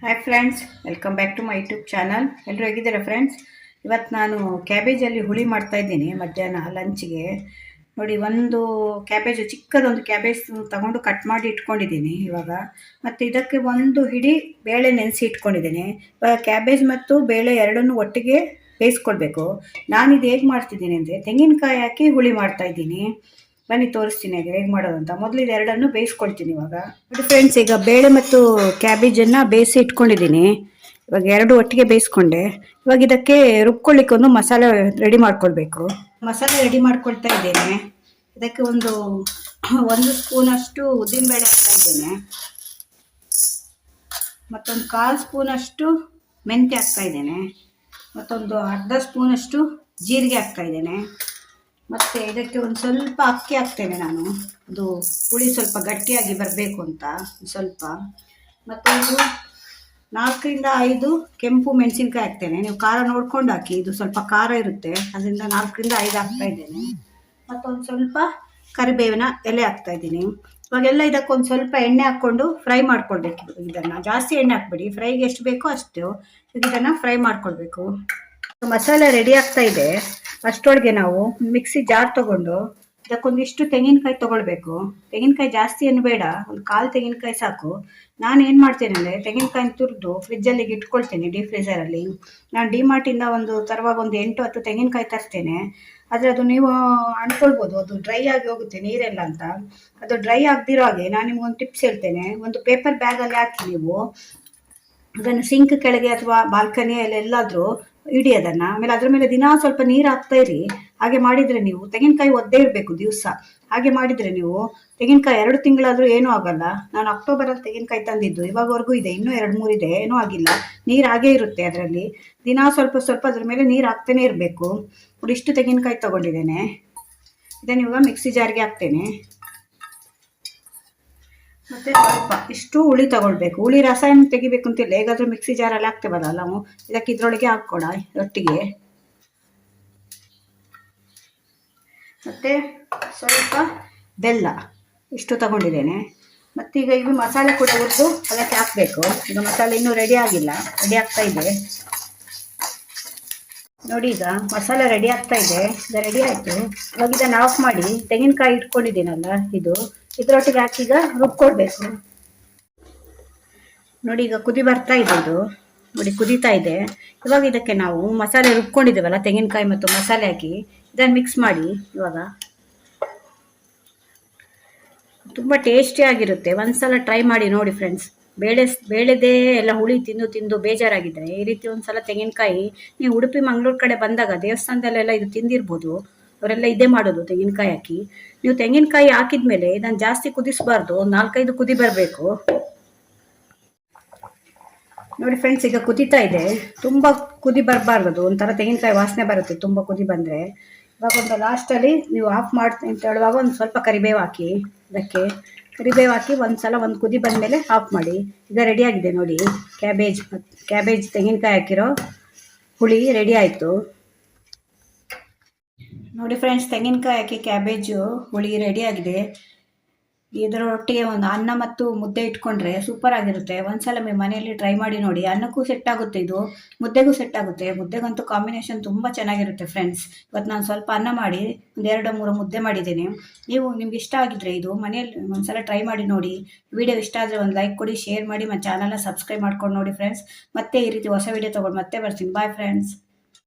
Hi friends, welcome back to my YouTube channel. ಎಲ್ಲರೂ ಹೇಗಿದ್ದೀರಾ friends? ಇವತ್ತು ನಾನು ಕ್ಯಾಬೇಜಲ್ಲಿ ಹುಳಿ ಮಾಡ್ತಾಯಿದ್ದೀನಿ ಮಧ್ಯಾಹ್ನ ಲಂಚ್ಗೆ. ನೋಡಿ, ಒಂದು ಕ್ಯಾಬೇಜು ಚಿಕ್ಕದೊಂದು ಕ್ಯಾಬೇಜ್ ತಗೊಂಡು ಕಟ್ ಮಾಡಿ ಇಟ್ಕೊಂಡಿದ್ದೀನಿ ಇವಾಗ. ಮತ್ತು ಇದಕ್ಕೆ ಒಂದು ಹಿಡಿ ಬೇಳೆ ನೆನೆಸಿ ಇಟ್ಕೊಂಡಿದ್ದೀನಿ. ಇವಾಗ ಕ್ಯಾಬೇಜ್ ಮತ್ತು ಬೇಳೆ ಎರಡನ್ನೂ ಒಟ್ಟಿಗೆ ಬೇಯಿಸ್ಕೊಳ್ಬೇಕು. ನಾನಿದು ಹೇಗೆ ಮಾಡ್ತಿದ್ದೀನಿ ಅಂದರೆ ತೆಂಗಿನಕಾಯಿ ಹಾಕಿ ಹುಳಿ ಮಾಡ್ತಾಯಿದ್ದೀನಿ. ಬನ್ನಿ ತೋರಿಸ್ತೀನಿ ಅದು ಹೇಗೆ ಮಾಡೋದು ಅಂತ. ಮೊದಲು ಇದೆರಡನ್ನು ಬೇಯಿಸ್ಕೊಳ್ತೀನಿ ಇವಾಗ. ನೋಡಿ ಫ್ರೆಂಡ್ಸ್, ಈಗ ಬೇಳೆ ಮತ್ತು ಕ್ಯಾಬೇಜನ್ನು ಬೇಯಿಸಿ ಇಟ್ಕೊಂಡಿದ್ದೀನಿ. ಇವಾಗ ಎರಡು ಒಟ್ಟಿಗೆ ಬೇಯಿಸ್ಕೊಂಡೆ. ಇವಾಗ ಇದಕ್ಕೆ ರುಬ್ಕೊಳ್ಳಿಕ್ಕೆ ಒಂದು ಮಸಾಲೆ ರೆಡಿ ಮಾಡ್ಕೊಳ್ಬೇಕು. ಮಸಾಲೆ ರೆಡಿ ಮಾಡ್ಕೊಳ್ತಾ ಇದ್ದೇನೆ. ಇದಕ್ಕೆ ಒಂದು ಸ್ಪೂನಷ್ಟು ಉದ್ದಿನಬೇಳೆ ಹಾಕ್ತಾ ಇದ್ದೇನೆ. ಮತ್ತೊಂದು 1/4 ಸ್ಪೂನಷ್ಟು ಮೆಂತ್ಯ ಹಾಕ್ತಾ ಇದ್ದೇನೆ. ಮತ್ತೊಂದು ಅರ್ಧ ಸ್ಪೂನಷ್ಟು ಜೀರಿಗೆ ಹಾಕ್ತಾ ಇದ್ದೇನೆ. ಮತ್ತು ಇದಕ್ಕೆ ಒಂದು ಸ್ವಲ್ಪ ಅಕ್ಕಿ ಹಾಕ್ತೇನೆ ನಾನು, ಅದು ಹುಳಿ ಸ್ವಲ್ಪ ಗಟ್ಟಿಯಾಗಿ ಬರಬೇಕು ಅಂತ ಸ್ವಲ್ಪ. ಮತ್ತೊಂದು 4ರಿಂದ 5 ಕೆಂಪು ಮೆಣಸಿನ್ಕಾಯಿ ಹಾಕ್ತೇನೆ. ನೀವು ಖಾರ ನೋಡ್ಕೊಂಡು ಹಾಕಿ, ಇದು ಸ್ವಲ್ಪ ಖಾರ ಇರುತ್ತೆ, ಅದರಿಂದ 4ರಿಂದ 5 ಹಾಕ್ತಾ ಇದ್ದೇನೆ. ಮತ್ತೊಂದು ಸ್ವಲ್ಪ ಕರಿಬೇವಿನ ಎಲೆ ಹಾಕ್ತಾ ಇದ್ದೀನಿ. ಇವಾಗೆಲ್ಲ ಇದಕ್ಕೊಂದು ಸ್ವಲ್ಪ ಎಣ್ಣೆ ಹಾಕ್ಕೊಂಡು ಫ್ರೈ ಮಾಡ್ಕೊಳ್ಬೇಕು. ಇದನ್ನು ಜಾಸ್ತಿ ಎಣ್ಣೆ ಹಾಕ್ಬೇಡಿ, ಫ್ರೈಗೆ ಎಷ್ಟು ಬೇಕೋ ಅಷ್ಟು ಇದನ್ನು ಫ್ರೈ ಮಾಡ್ಕೊಳ್ಬೇಕು. ಮಸಾಲೆ ರೆಡಿ ಆಗ್ತಾ ಇದೆ. ಅಷ್ಟರೊಳಗೆ ನಾವು ಮಿಕ್ಸಿ ಜಾರ್ ತಗೊಂಡು ಇದಕ್ಕೊಂದಿಷ್ಟು ತೆಂಗಿನಕಾಯಿ ತೊಗೊಳ್ಬೇಕು. ತೆಂಗಿನಕಾಯಿ ಜಾಸ್ತಿ ಏನು ಬೇಡ, ಒಂದು 1/4 ತೆಂಗಿನಕಾಯಿ ಸಾಕು. ನಾನು ಏನು ಮಾಡ್ತೇನೆ ಅಂದರೆ ತೆಂಗಿನಕಾಯಿ ತುರಿದು ಫ್ರಿಜ್ಜಲ್ಲಿ ಇಟ್ಕೊಳ್ತೇನೆ, ಡೀಪ್ ಫ್ರೀಸರಲ್ಲಿ. ನಾನು ಡಿಮಾರ್ಟಿಂದ ತರುವಾಗ ಒಂದು 8-10 ತೆಂಗಿನಕಾಯಿ ತರ್ತೇನೆ. ಆದರೆ ಅದು ನೀವು ಅಂದ್ಕೊಳ್ಬೋದು ಅದು ಡ್ರೈ ಆಗಿ ಹೋಗುತ್ತೆ ನೀರೆಲ್ಲ ಅಂತ. ಅದು ಡ್ರೈ ಆಗದಿರೋ ಹಾಗೆ ನಾನು ನಿಮ್ಗೊಂದು ಟಿಪ್ಸ್ ಹೇಳ್ತೇನೆ. ಒಂದು ಪೇಪರ್ ಬ್ಯಾಗಲ್ಲಿ ಹಾಕಿ ನೀವು ಅದನ್ನು ಸಿಂಕ್ ಕೆಳಗೆ ಅಥವಾ ಬಾಲ್ಕನಿಯಲ್ಲಿ ಎಲ್ಲಾದರೂ ಇಡಿ ಅದನ್ನು. ಆಮೇಲೆ ಅದ್ರ ಮೇಲೆ ದಿನ ಸ್ವಲ್ಪ ನೀರು ಹಾಕ್ತಾ ಇರಿ. ಹಾಗೆ ಮಾಡಿದರೆ ನೀವು ತೆಂಗಿನಕಾಯಿ ಒದ್ದೇ ಇರಬೇಕು ದಿವಸ. ಹಾಗೆ ಮಾಡಿದರೆ ನೀವು ತೆಂಗಿನಕಾಯಿ 2 ತಿಂಗಳಾದರೂ ಏನೂ ಆಗಲ್ಲ. ನಾನು ಅಕ್ಟೋಬರಲ್ಲಿ ತೆಂಗಿನಕಾಯಿ ತಂದಿದ್ದು, ಇವಾಗವರೆಗೂ ಇದೆ, ಇನ್ನೂ 2-3 ಇದೆ, ಏನೂ ಆಗಿಲ್ಲ. ನೀರು ಹಾಗೇ ಇರುತ್ತೆ ಅದರಲ್ಲಿ. ದಿನ ಸ್ವಲ್ಪ ಅದ್ರ ಮೇಲೆ ನೀರು ಹಾಕ್ತಾನೆ ಇರಬೇಕು. ನೋಡಿ, ಇಷ್ಟು ತೆಂಗಿನಕಾಯಿ ತೊಗೊಂಡಿದ್ದೇನೆ. ಇದನ್ನು ಇವಾಗ ಮಿಕ್ಸಿ ಜಾರ್ಗೆ ಹಾಕ್ತೇನೆ. ಮತ್ತು ಸ್ವಲ್ಪ ಇಷ್ಟು ಹುಳಿ ತಗೊಳ್ಬೇಕು. ಹುಳಿ ರಸಾಯನ ತೆಗಿಬೇಕು ಅಂತಿಲ್ಲ, ಹೇಗಾದರೂ ಮಿಕ್ಸಿ ಜಾರಲ್ಲಿ ಹಾಕ್ತೇವಲ್ಲ ನಾವು, ಇದಕ್ಕೆ ಇದರೊಳಗೆ ಹಾಕ್ಕೊಡ ಒಟ್ಟಿಗೆ. ಮತ್ತು ಸ್ವಲ್ಪ ಬೆಲ್ಲ ಇಷ್ಟು ತಗೊಂಡಿದ್ದೇನೆ. ಮತ್ತೀಗ ಇದು ಮಸಾಲೆ ಕೂಡ ಹುರಿದು ಅದಕ್ಕೆ ಹಾಕಬೇಕು. ಈಗ ಮಸಾಲೆ ಇನ್ನೂ ರೆಡಿ ಆಗಿಲ್ಲ, ರೆಡಿ ಆಗ್ತಾ ಇದೆ. ನೋಡಿ, ಈಗ ಮಸಾಲೆ ರೆಡಿ ಆಗ್ತಾ ಇದೆ. ಇದು ರೆಡಿ ಆಯಿತು. ಇವಾಗ ಇದನ್ನು ಆಫ್ ಮಾಡಿ ತೆಂಗಿನಕಾಯಿ ಇಟ್ಕೊಂಡಿದ್ದೀನಲ್ಲ ಇದರೊಟ್ಟಿಗೆ ಹಾಕಿ ಈಗ ರುಬ್ಕೊಳ್ಬೇಕು. ನೋಡಿ, ಈಗ ಕುದಿ ಬರ್ತಾ ಇದೆ. ಇದು ನೋಡಿ ಕುದೀತಾ ಇದೆ. ಇವಾಗ ಇದಕ್ಕೆ ನಾವು ಮಸಾಲೆ ರುಬ್ಕೊಂಡಿದ್ದೇವಲ್ಲ, ತೆಂಗಿನಕಾಯಿ ಮತ್ತು ಮಸಾಲೆ ಹಾಕಿ ಇದನ್ನು ಮಿಕ್ಸ್ ಮಾಡಿ. ಇವಾಗ ತುಂಬ ಟೇಸ್ಟಿಯಾಗಿರುತ್ತೆ. ಒಂದ್ಸಲ ಟ್ರೈ ಮಾಡಿ ನೋಡಿ ಫ್ರೆಂಡ್ಸ್. ಬೇಳೆದೇ ಎಲ್ಲ ಹುಳಿ ತಿಂದು ಬೇಜಾರಾಗಿದ್ದರೆ ಈ ರೀತಿ ಒಂದ್ಸಲ ತೆಂಗಿನಕಾಯಿ, ನೀವು ಉಡುಪಿ ಮಂಗಳೂರು ಕಡೆ ಬಂದಾಗ ದೇವಸ್ಥಾನದಲ್ಲೆಲ್ಲ ಇದು ತಿಂದಿರ್ಬೋದು. ಅವರೆಲ್ಲ ಇದೇ ಮಾಡೋದು, ತೆಂಗಿನಕಾಯಿ ಹಾಕಿ. ನೀವು ತೆಂಗಿನಕಾಯಿ ಹಾಕಿದ ಮೇಲೆ ಇದನ್ನು ಜಾಸ್ತಿ ಕುದಿಸಬಾರ್ದು, 4-5 ಕುದಿ ಬರಬೇಕು. ನೋಡಿ ಫ್ರೆಂಡ್ಸ್, ಈಗ ಕುದೀತಾ ಇದೆ. ತುಂಬ ಕುದಿ ಬರಬಾರ್ದು, ಒಂಥರ ತೆಂಗಿನಕಾಯಿ ವಾಸನೆ ಬರುತ್ತೆ ತುಂಬ ಕುದಿ ಬಂದರೆ. ಇವಾಗ ಒಂದು ಲಾಸ್ಟಲ್ಲಿ ನೀವು ಆಫ್ ಮಾಡ್ತೀನಿ ಅಂತ ಹೇಳುವಾಗ ಒಂದು ಸ್ವಲ್ಪ ಕರಿಬೇವು ಹಾಕಿ. ಇದಕ್ಕೆ ಕರಿಬೇವು ಹಾಕಿ ಒಂದು ಕುದಿ ಬಂದಮೇಲೆ ಆಫ್ ಮಾಡಿ. ಈಗ ರೆಡಿಯಾಗಿದೆ ನೋಡಿ, ಕ್ಯಾಬೇಜ್ ತೆಂಗಿನಕಾಯಿ ಹಾಕಿರೋ ಹುಳಿ ರೆಡಿ ಆಯಿತು. ನೋಡಿ ಫ್ರೆಂಡ್ಸ್, ತೆಂಗಿನಕಾಯಿ ಹಾಕಿ ಕ್ಯಾಬೇಜು ಹುಳಿ ರೆಡಿಯಾಗಿದೆ. ಇದರೊಟ್ಟಿಗೆ ಒಂದು ಅನ್ನ ಮತ್ತು ಮುದ್ದೆ ಇಟ್ಕೊಂಡ್ರೆ ಸೂಪರ್ ಆಗಿರುತ್ತೆ. ಒಂದ್ಸಲ ಮನೆಯಲ್ಲಿ ಟ್ರೈ ಮಾಡಿ ನೋಡಿ. ಅನ್ನಕ್ಕೂ ಸೆಟ್ ಆಗುತ್ತೆ, ಇದು ಮುದ್ದೆಗೂ ಸೆಟ್ ಆಗುತ್ತೆ. ಮುದ್ದೆಗಂತೂ ಕಾಂಬಿನೇಷನ್ ತುಂಬ ಚೆನ್ನಾಗಿರುತ್ತೆ ಫ್ರೆಂಡ್ಸ್. ಇವತ್ತು ನಾನು ಸ್ವಲ್ಪ ಅನ್ನ ಮಾಡಿ 2-3 ಮುದ್ದೆ ಮಾಡಿದ್ದೀನಿ. ನಿಮ್ಗೆ ಇಷ್ಟ ಆಗಿದ್ರೆ ಇದು ಮನೆಯಲ್ಲಿ ಒಂದ್ಸಲ ಟ್ರೈ ಮಾಡಿ ನೋಡಿ. ವಿಡಿಯೋ ಇಷ್ಟ ಆದರೆ ಒಂದು ಲೈಕ್ ಕೊಡಿ, ಶೇರ್ ಮಾಡಿ, ಮತ್ತು ಚಾನಲ್ನ ಸಬ್ಸ್ಕ್ರೈಬ್ ಮಾಡ್ಕೊಂಡು ನೋಡಿ ಫ್ರೆಂಡ್ಸ್. ಮತ್ತೆ ಈ ರೀತಿ ಹೊಸ ವಿಡಿಯೋ ತೊಗೊಂಡು ಮತ್ತೆ ಬರ್ತೀನಿ. Bye friends.